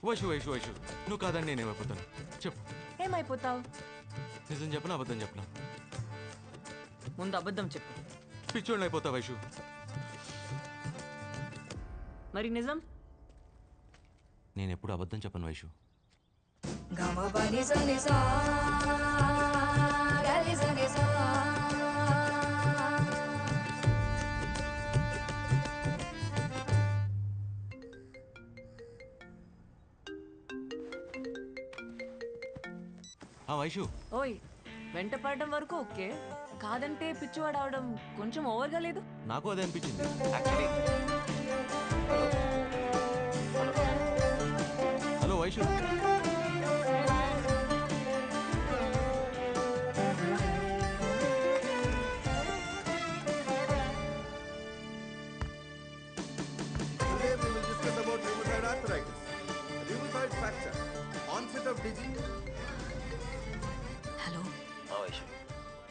వైషు వైషు వైషు నువ్వు కాదని నేనేమైపోతాను చెప్పు. ఏమైపోతావు? నిజం చెప్పనా అబద్ధం చెప్పనా? ముందు అబద్ధం చెప్పు. పిచ్చోళ్ళు అయిపోతావు వైషు. మరి నిజం? నేను ఎప్పుడు అబద్ధం చెప్పను వైషు. వైషు ఓయ్, వెంట పడడం వరకు ఓకే, కాదంటే పిచ్చివాడు అవడం కొంచెం ఓవర్గా లేదు? నాకు అదే అనిపించింది. Hello Vaishu. Today we will discuss about rheumatoid arthritis, rheumatoid fracture, onset of disease. Hello,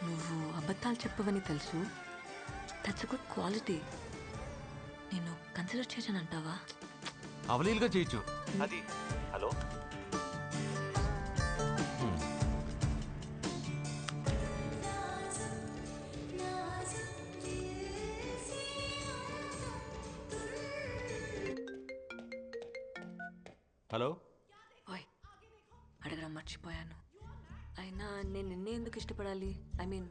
నువ్వు అబద్ధాలు చెప్పవని తెలుసు. That's good quality. నేను కన్సిడర్ చేశానంటావా? అవలీలుగా చేయొచ్చు అది. Hello hello. ఓయ్, అడగడం మర్చిపోయాను. అయినా నేను నిన్నే ఎందుకు ఇష్టపడాలి? I mean,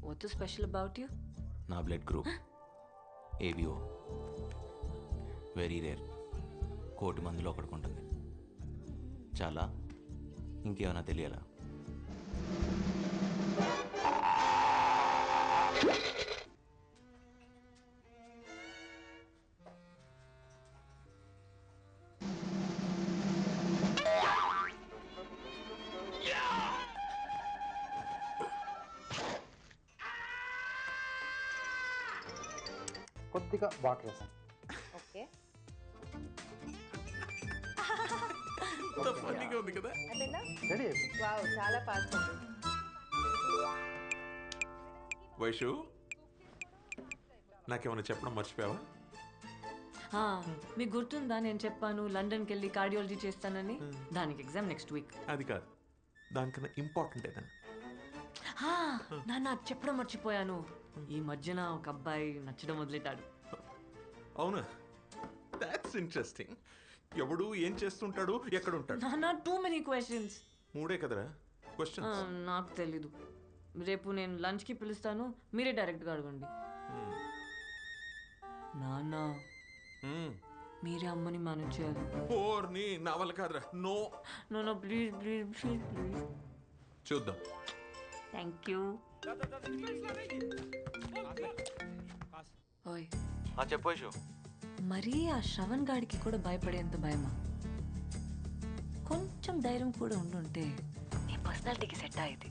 what's special about you? నా blood group ABO. Very rare. 1,000,000 మందిలో ఒకటికి ఉంటుంది. చాలా. ఇంకేమైనా తెలియాలా? కొద్దిగా వాటర్ వేసాను. ఓకే, ఉంది కదా. అయిపోయిందా? రెడీ అయిపోయింది. వావ్, చాలా ఫాస్ట్ ఉంది. వైషు, నాకేమైనా చెప్పడం మర్చిపోయావా? మీకు గుర్తుందా నేను చెప్పాను లండన్కి వెళ్ళి కార్డియాలజీ చేస్తానని? దానికి ఎగ్జామ్ నెక్స్ట్ వీక్. అది కాదు, దానికన్నా ఇంపార్టెంట్ ఏదన్నా. నాన్న చెప్పడం మర్చిపోయాను. ఈ మధ్యన ఒక అబ్బాయి నచ్చడం వదిలేటాడు. అవునా? That's interesting. ఎవడు ఏం చేస్తుంటాడు, ఎక్కడ ఉంటాడు? నాన్న, టూ మెనీ క్వశ్చన్స్. 3 కదరా క్వశ్చన్. నాకు తెలీదు. రేపు నేను లంచ్కి పిలుస్తాను, మీరే డైరెక్ట్గా అడగండి. నాన్న, మీరే అమ్మని మేనేజ్ చేయాలి. ఓర్ని నా వల్ల కాదురా. No no please please please please. చూద్దాం. Thank you. ఓయ్, చెప్పు వైషు. మరీ ఆ శ్రవణ్ గాడికి కూడా భయపడేంత భయమా? కొంచెం ధైర్యం కూడా ఉండుంటే నీ పర్సనాలిటీకి సెట్ అయ్యేది.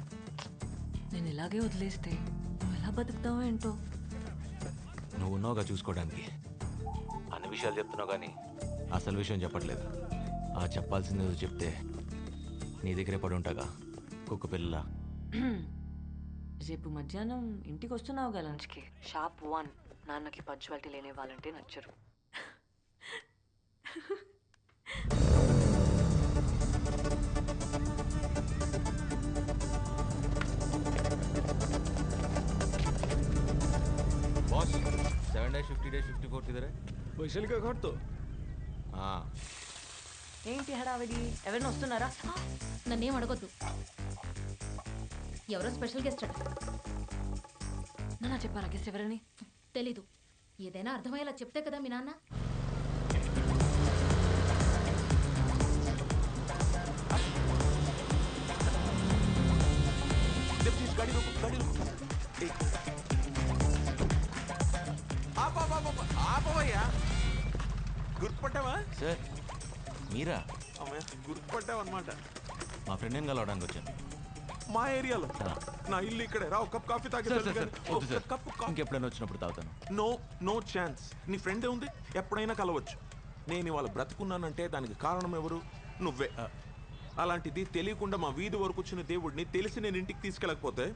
నేను ఇలాగే వదిలేస్తే నువ్వు ఎలా బతుకుతావో ఏంటో. నువ్వు ఉన్నావుగా చూసుకోవడానికి. అన్ని విషయాలు చెప్తున్నావు కానీ అసలు విషయం చెప్పట్లేదు. ఆ చెప్పాల్సింది చెప్తే నీ దగ్గరే పడి ఉంటాగా కుక్క పిల్ల. రేపు మధ్యాహ్నం ఇంటికి వస్తున్నావుగా లంచ్కి? షాప్ 1. నాన్నకి పంచువాలిటీ లేని వాళ్ళంటే నచ్చరు. बॉस 7-50-54 किधर है? वैशाली का घर तो हाँ. ఏంటి హడావిడి? ఎవరైనా వస్తున్నారా? నన్నేం అడగొద్దు. ఎవరో స్పెషల్ గెస్ట్ అట. నాన్న చెప్పారా గెస్ట్ ఎవరని? తెలీదు. ఏదైనా అర్థమయ్యేలా చెప్తే కదా మీ నాన్న. గుర్తుపట్టావా సార్? మీరా? గుర్తుపట్టావు అనమాట. మా ఫ్రెండ్ ఏం కలవడానికి వచ్చాను. మా ఏరియాలో. నా ఇల్లు ఇక్కడే. రా, ఒక కప్ కాఫీ తాగి. ఇంకెప్పుడైనా వచ్చినప్పుడు తాగుతాను. No no chance. నీ ఫ్రెండే ఉంది, ఎప్పుడైనా కలవచ్చు. నేను ఇవాళ బ్రతుకున్నానంటే దానికి కారణం ఎవరు? నువ్వే. అలాంటిది తెలియకుండా మా వీధి వరకు వచ్చిన దేవుడిని తెలిసి నేను ఇంటికి తీసుకెళ్ళకపోతే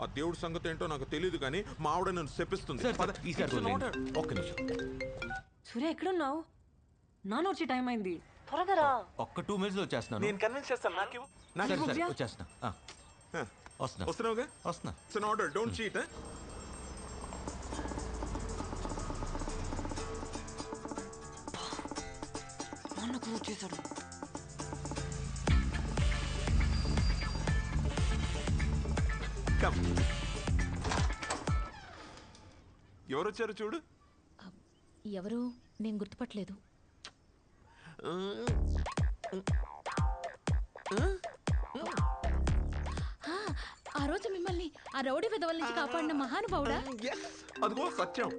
ఆ దేవుడి సంగతి ఏంటో నాకు తెలియదు, కానీ మా ఆవిడ నన్ను శపిస్తుంది. ఒక్క నిమిషం. సూర్య, ఎక్కడున్నావు? నాన్న వచ్చే టైం అయింది. త్వరగా రా. ఒక్క 2 minutesలో వచ్చేస్తున్నాను. నేను కన్విన్స్ చేస్తాను. నాకు సరే సరే దివ్య. వచ్చేస్తున్నా. వస్తున్నా వస్తున్నావుగా? వస్తున్నా. It's an order, don't cheat. నాన్న కూడా వచ్చేసాడు. కమ్. ఎవరు వచ్చారు చూడు. ఎవరు నేను గుర్తుపట్టలేదు. ఆ, ఆ రోజు మిమ్మల్ని ఆ రౌడీ విధవల నుంచి కాపాడిన మహానుభావుడా? Yes, అదిగో సత్యం.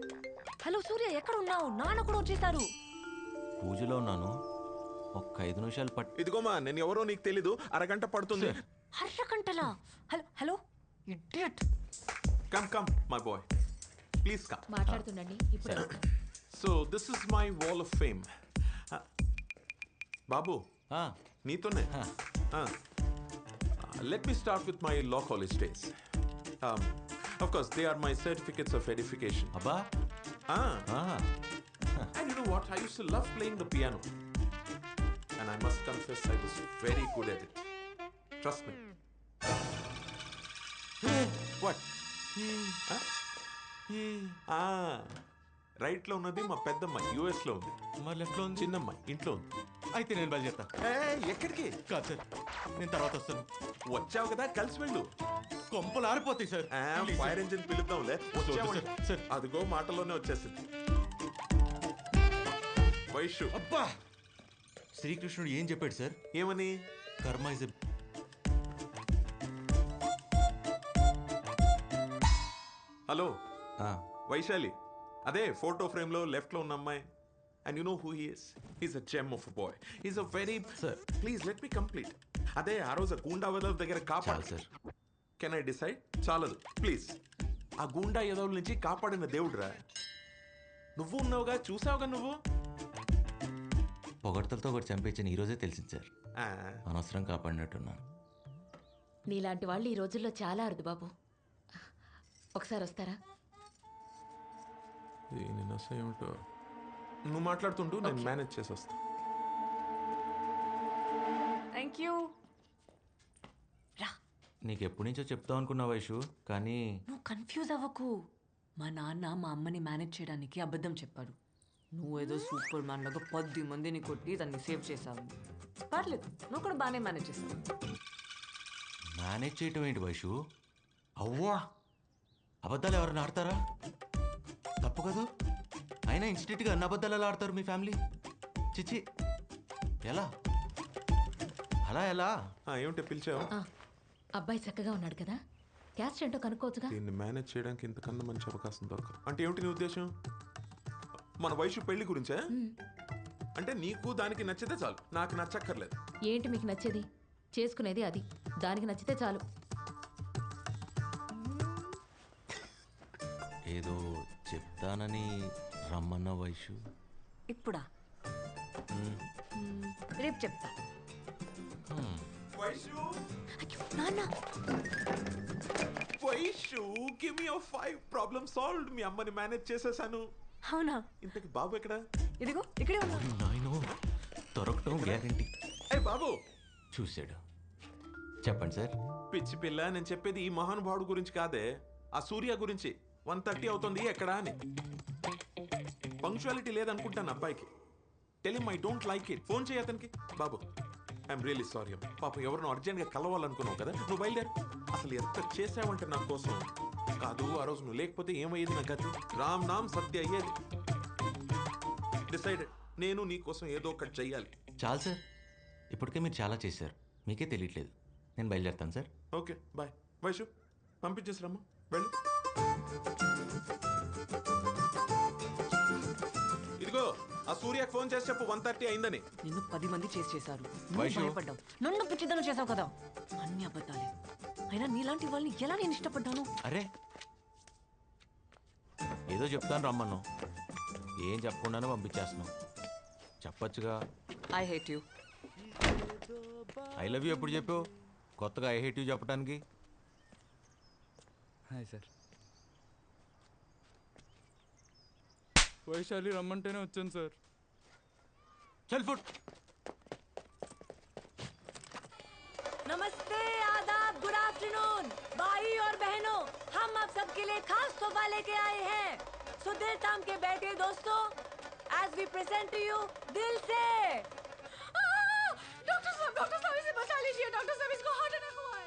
హలో సూర్య, ఎక్కడ ఉన్నావు? నాన్న కూడా వచ్చేసారు. పూజలో ఉన్నాను. ఒక్క 5 నిమిషాలు ఇదిగోమా, నేను ఎవరో నీకు తెలీదు. అరగంట పడుతుంది. హర్షకంటలా. Hello hello idiot. Come come my boy, please come. మాట్లాడుతుండండి ఇప్పుడు. So this is my wall of fame. బాబు, నీతోనే. Let me start with my law college days. Of course, they are my certificates of edification. అబ్బా. And you know what? I used to love playing the piano. And I must confess, I was very good at it. Trust me. What? Right లో ఉన్నది మా పెద్దమ్మాయి, US లో ఉంది. మరి లెఫ్ట్లో ఉంది. చిన్నమ్మాయి ఇంట్లో ఉంది. అయితే నేను బయలుదేరుతా. ఎక్కడికి? కాదు సార్, నేను తర్వాత వస్తాను. వచ్చావు కదా, కలిసి వెళ్ళు. కొంపలు ఆరిపోతాయి సార్. ఫైర్ ఇంజిన్ పిలుద్దాంలే. వచ్చావంటే సార్. అదిగో మాటలోనే వచ్చేసింది. వైషు. అబ్బా, శ్రీకృష్ణుడు ఏం చెప్పాడు సార్? ఏమని? కర్మ ఇస్ హలో వైశాలి, అదే ఫోటో ఫ్రేమ్ లో లెఫ్ట్ లో ఉన్న అమ్మాయి. And you know who he is? He's a gem of a boy. He's a very Sir. Please let me complete. అదే ఆ రోజు గూండా వదల దగ్గర కాపాడు. సార్. Can I decide? చాలదు ప్లీజ్. ఆ గూండా ఎదవుల నుంచి కాపాడిన దేవుడురా నువ్వు. ఉన్నావుగా, చూసావుగా నువ్వు. పొగడ్తలతో ఒకటి చంపేచ్చని ఈ రోజే తెలిసింది సార్. ఆ, అనవసరం కాపాడినట్టున్నాను. నీలాంటి వాళ్ళు ఈ రోజుల్లో చాలా అరుదు బాబు. ఒకసారి వస్తారా? దీని నస ఏమిటో. నువ్వు మాట్లాడుతుంటూ నేను మేనేజ్ చేసి వస్తా. Thank you. రా. నీకు ఎప్పటి నుంచో చెప్తావు అనుకున్నా వైషు, కానీ నువ్వు కన్ఫ్యూజ్ అవ్వకు. మా నాన్న మా అమ్మని మేనేజ్ చేయడానికి అబద్ధం చెప్పాడు. నువ్వేదో సూపర్ మ్యాన్ లాగా 10 మందిని కొట్టి దాన్ని సేవ్ చేశావు. పర్లేదు, నువ్వు కూడా బాగానే మేనేజ్ చేసావు. మేనేజ్ చేయటం ఏంటి వైషు? అవ్వా, అబద్ధాలు ఎవరైనా ఆడతారా? తప్పు కదా. అయినా ఇన్స్టిట్యూట్గా అన్ని అబద్ధాలు ఎలా ఆడతారు మీ ఫ్యామిలీ? చిచి, ఎలా అలా ఎలా? ఏమిటో పిలిచావు? ఆ, అబ్బాయి చక్కగా ఉన్నాడు కదా, క్యాస్ట్ ఏంటో కనుక్కోవచ్చుగా. దీన్ని మేనేజ్ చేయడానికి ఇంతకన్నా మంచి అవకాశం దొరకదు. అంటే ఏమిటి నీ ఉద్దేశం? మన వయసు పెళ్లి గురించే? అంటే నీకు దానికి నచ్చితే చాలు, నాకు నచ్చక్కర్లేదు. ఏంటి మీకు నచ్చేది? చేసుకునేది అది, దానికి నచ్చితే చాలు. ఏదో చెప్తానని రమ్మన్న వైషు. ఇప్పుడా? రేపు చెప్తా. వైషు, అయ్యో, నాన్న. Vaishu, give me 5 problem solved. మీ అమ్మని మేనేజ్ చేసేసాను. అవునా? ఇంతకి బాబు ఎక్కడ? ఇదిగో ఇక్కడే ఉన్నా. నాయనో, దొరకటం గ్యారంటీ. ఏ బాబు, చూశాడు. చెప్పండి సార్. పిచ్చి పిల్ల, నేను చెప్పేది ఈ మహానుభావుడు గురించి కాదే, ఆ సూర్య గురించి. 1:30 అవుతుంది, ఎక్కడా అని. పంక్చువాలిటీ లేదనుకుంటాను అబ్బాయికి. Tell him I don't like it. Phone చేయి అతనికి. బాబు, ఐఎమ్ రియలీ సారీ. పాపం ఎవరినో అర్జెంట్గా కలవాలనుకున్నావు కదా, నువ్వు బయలుదేరు. అసలు ఎంత చేసావంటే నా కోసం. కాదు, ఆ రోజు నువ్వు లేకపోతే ఏమయ్యేది నా గతి? రామ్ నామ్ సత్య అయ్యేది. డిసైడెడ్, నేను నీ కోసం ఏదో ఒకటి చెయ్యాలి. చాలు సార్, ఇప్పటికే మీరు చాలా చేశారు, మీకే తెలియట్లేదు. నేను బయలుదేరుతాను సార్. Okay bye. వైషు, పంపించేసిరమ్మా, వెళ్ళు. ఇదిగో ఆ సూర్యకి ఫోన్ చేసి చెప్పు 1:30 అయిందని. నిన్ను 10 మంది చేశారు. వైషు. భయపడ్డావు, నన్ను పిచ్చిదనం చేసావు కదా. అన్ని అబద్ధాలే. అయినా నీలాంటి వాళ్ళని ఎలా నేను ఇష్టపడ్డాను? అరే, ఏదో చెప్తాను రమ్మను, ఏం చెప్పకుండానే పంపించేస్తున్నావు. చెప్పచ్చుగా. I hate you. I love you ఎప్పుడు చెప్పావు? కొత్తగా ఐ హేట్ యూ చెప్పడానికి. Hi sir. వైశాలి రమ్మంటేనే వచ్చాను సార్. చల్ ఫుట్. नमस्ते, आदाब, गुड आफ्टरनून भाई और बहनों, हम आप सबके लिए खास तोहफा लेके आए हैं। सो दिल थाम के बैठे दोस्तों, as we present to you दिल से। डॉक्टर साहब इसे बचा लीजिए, डॉक्टर साहब इसको हार्ट अटैक हुआ है।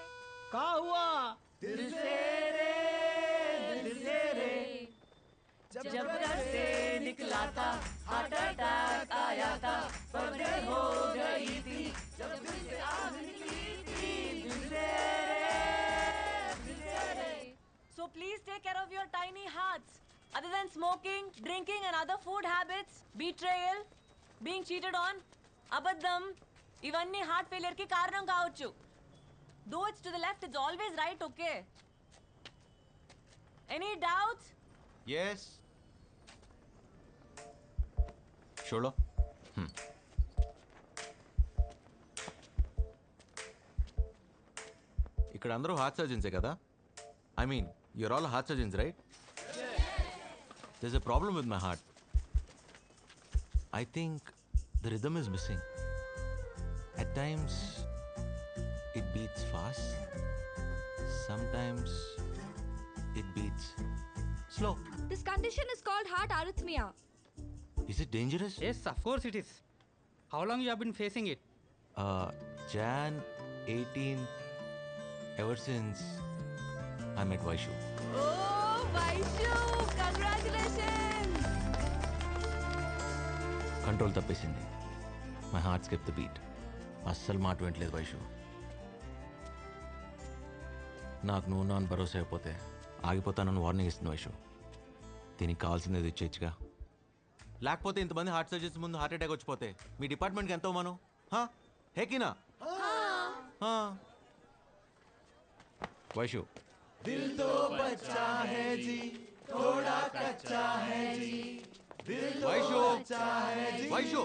क्या हुआ? दिल से रे, जब घर से निकला था हार्ट अटैक आया था, पगड़े हो गई थी जब दिल से आग निकली थी। दिल से रे। So please take care of your tiny hearts. Other than smoking, drinking and other food habits, betrayal, being cheated on, abaddam, ఇవన్నీ హార్ట్ ఫెయిలియర్ కి కారణం కావచ్చు. Though it's to the left, it's always right, okay? Any doubts? Yes చూడో ఇక్కడ అందరూ heart సర్జన్సే కదా? I mean your all heart surgeons right? This a problem with my heart. I think the rhythm is missing. At times, it beats fast. Sometimes, it beats slow. This condition is called heart arrhythmia. Is it dangerous? Yes, of course it is. How long you have been facing it? Jan 18, ever since I met Vaishu. Oh, Vaishu! Congratulations! Control తప్పేసింది. My heart skipped the beat. అస్సలు మాట వింటలేదు వైషు. నాకు నువ్వు నాన్న భరోసా అయిపోతే ఆగిపోతానని warning ఇస్తుంది వైషు. దీనికి కావాల్సింది ఇచ్చేచ్చుగా. లేకపోతే ఇంతమంది హార్ట్ సర్జన్స్ ముందు హార్ట్ అటాక్ వచ్చిపోతే మీ డిపార్ట్మెంట్కి ఎంతో మనం హేకినా వైషు. వైషు వైషు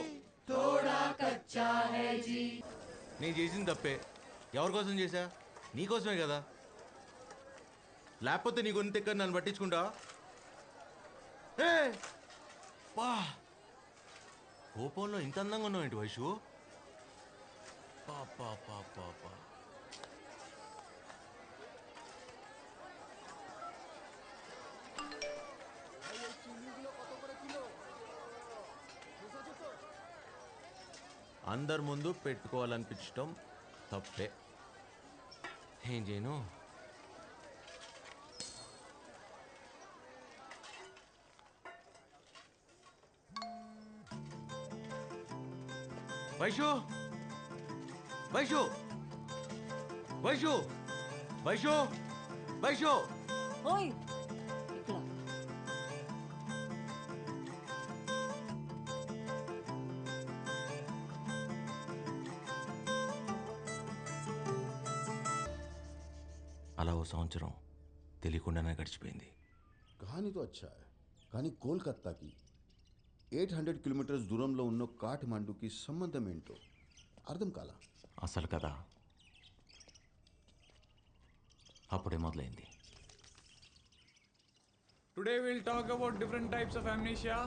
నేను చేసింది తప్పే. ఎవరి కోసం చేశా? నీకోసమే కదా. లేకపోతే నీ గొంతు ఎక్కడ నన్ను పట్టించుకుంటా? కోపంలో ఇంత అందంగా ఉన్నావు ఏంటి వైషు? పాపా పాపా పా. అందరి ముందు పెట్టుకోవాలనిపించటం తప్పే. ఏం చేయను? వైషు వైషు వైషు వైషు వైషు. ఓయ్ ఇక్కడ అలా ఓ సంవత్సరం తెలియకుండానే గడిచిపోయింది. कहानी तो अच्छा है కానీ కోల్కతాకి 800 కిలోమీటర్స్ దూరంలో ఉన్న కాఠ్మండూకి సంబంధం ఏంటో అర్థం కాలా. అసలు కదా అప్పుడే మొదలైంది. Today we'll talk about different types of amnesia: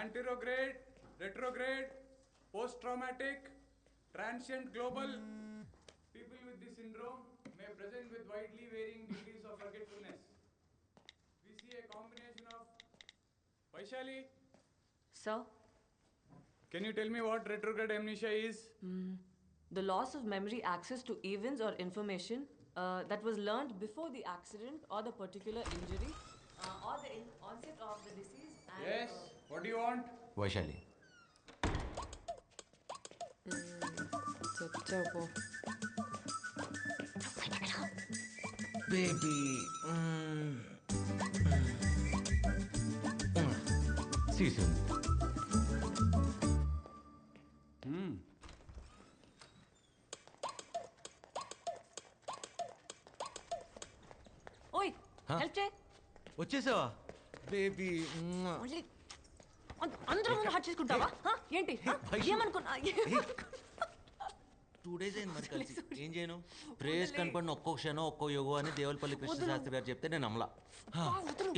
anterograde, retrograde, post-traumatic, transient global. People with this syndrome may present with widely varying degrees of forgetfulness. We see a combination of... Vaishali, Sir, can you tell me what retrograde amnesia is? the loss of memory access to events or information that was learned before the accident or the particular injury or the onset of the disease. And, Yes. What do you want? Vaishali, baby season ఓయ్ help చేయి. వచ్చేసావా baby? మళ్ళీ అందరూ ముందు hot చేసుకుంటావా? ఏంటి ఏమనుకున్నా? 2 days అయింది మరి కలిసి. ఏం చేయను? ప్రేయస్ కనపడిన ఒక్కో క్షణం ఒక్కో యోగో అని దేవులపల్లి కృష్ణశాస్త్రి గారు చెప్తే నేను నమ్మలా.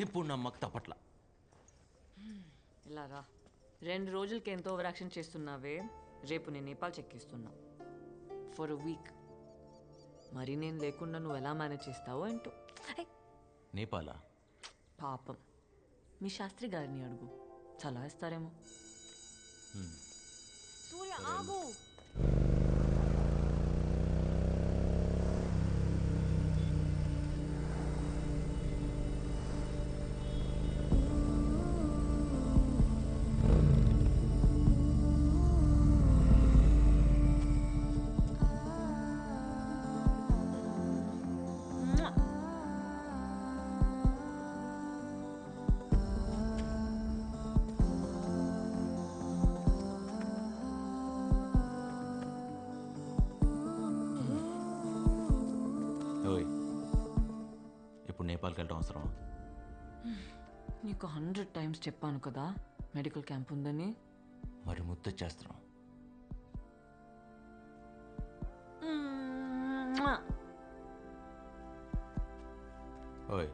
ఇప్పుడు నమ్మక తప్పట్లా. ఇలా రా. 2 రోజులకి ఎంతో ఓవర్ యాక్షన్ చేస్తున్నావే, రేపు నేను నేపాల్ చెక్కిస్తున్నా. For a week. మరి నేను లేకుండా నువ్వు ఎలా మేనేజ్ చేస్తావో ఏంటో. నేపాలా? పాపం మీ శాస్త్రి గారిని అడుగు, చాలా ఇస్తారేమో. సూర్య ఆగు. ఓయ్, ఇప్పుడు నేపాల్కి వెళ్ళడం అవసరమా? నీకు 100 times చెప్పాను కదా మెడికల్ క్యాంప్ ఉందని. మరి ముద్దొచ్చేస్తున్నాం. ఓయ్,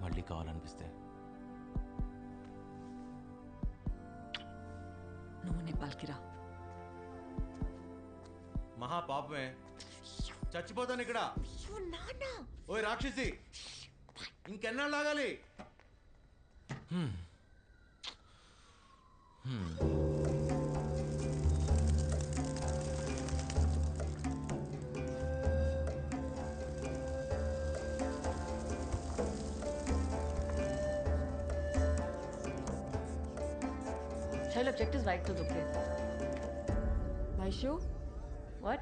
మళ్ళీ కావాలనిపిస్తే నువ్వు నేపాల్కి రా. మహా పాపమే, చచ్చిపోతాను ఇక్కడ. ఓయ్ రాక్షసి, ఇంకెన్నాళ్ళు ఆగాలి? Shall object is right to okay. Vaishu? What?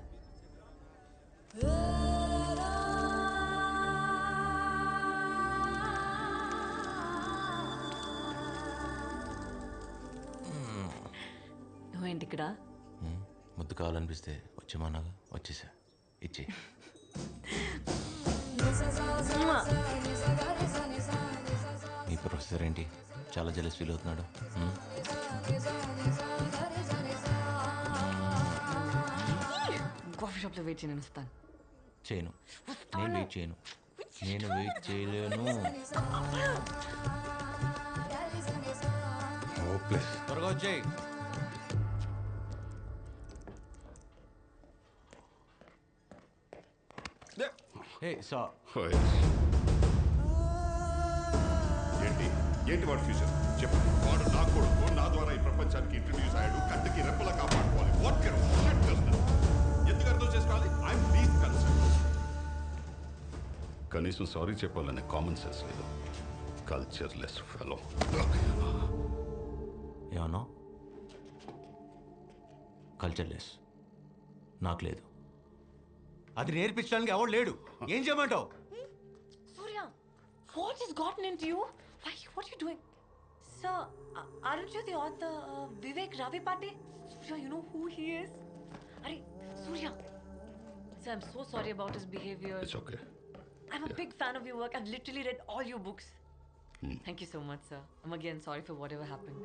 నువ్వేంటి ఇక్కడ? ముద్దు కావాలనిపిస్తే వచ్చేమన్నాగా, వచ్చేసా. ఇచ్చే. మీ ప్రొఫెసర్ ఏంటి చాలా జెలస్ ఫీల్ అవుతున్నాడు? కాఫీ షాప్లో వెయిట్ చేయను, వస్తాను. చేయను, నేను వెయిట్ చేయను, నేను వెయిట్ చేయలేను. త్వరగా వచ్చేయి. ఏంటి వాడు ఫ్యూచర్ చెప్పు. వాడు నా కొడుకు, నా ద్వారా ఈ ప్రపంచానికి ఇంట్రడ్యూస్ అయ్యాడు. కంటికి రెప్పలా కాపాడుకోవాలి. ఎందుకు అర్థం చేసుకోవాలి? I'm least concern. కనీసం సారీ చెప్పాలనే కామన్ సెన్స్ లేదు. Cultureless fellow. ఏమన్నా? కల్చర్లెస్ నాకు లేదు. అది నేర్పించడానికి ఎవరు లేడు. ఏం చేయమంటావు? Surya, what has gotten into you? Why? What are you doing? Sir, aren't you the author of Vivek Ravipate? Surya, you know who he is? Arey, Surya. Sir, I'm so sorry about his behavior. It's okay. I'm a big fan of your work. I've literally read all your books. Thank you so much, sir. I'm again sorry for whatever happened.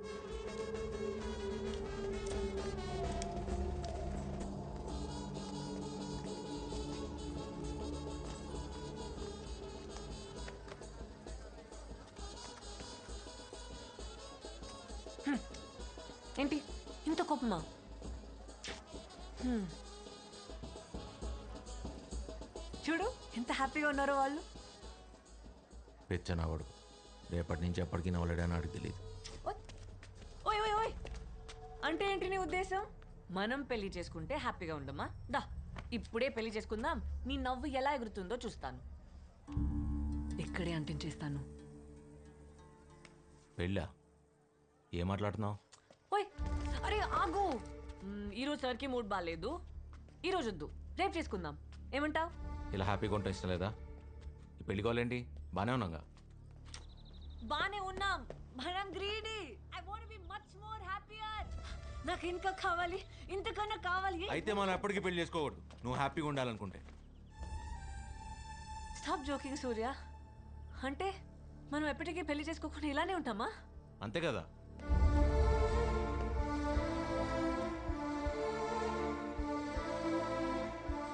ఏంటి ఇంత కోపమా? చూడు ఎంత హ్యాపీగా ఉన్నారో వాళ్ళు. పెచ్చనవాడు రేపటి నుంచి ఎప్పటికీ నవ్వలేడని నాకు తెలియదు. ఓయ్ ఓయ్ ఓయ్, అంటే ఏంటి నీ ఉద్దేశం? మనం పెళ్లి చేసుకుంటే హ్యాపీగా ఉండమా? దా ఇప్పుడే పెళ్లి చేసుకుందాం, నీ నవ్వు ఎలా ఎగురుతుందో చూస్తాను. ఇక్కడే అంటించేస్తాను. పెళ్ళా? ఏం మాట్లాడుతున్నావు? ఓయ్ అరే ఆగు. ఈరోజు సార్కి మూడ్ బాగాలేదు, ఈరోజు వద్దు, రేపు చేసుకుందాం. ఏమంటావు? ఇలా హ్యాపీగా ఉంటాం ఇష్టం లేదా? ఈ పెళ్లి కావాలేంటి? బాగానే ఉన్నాగా. బానే ఉన్నాం, మనం greedy. I want be much more happier. నాకు ఇంకా కావాలి, ఇంతకన్నా కావాలి. అయితే మనం ఎప్పటికీ పెళ్లి చేసుకోకూడదు, నువ్వు హ్యాపీగా ఉండాలనుకుంటే. స్టాప్ జోకింగ్ సూర్య. అంటే మనం ఎప్పటికీ పెళ్లి చేసుకోకుండా ఇలానే ఉంటామా? అంతే కదా.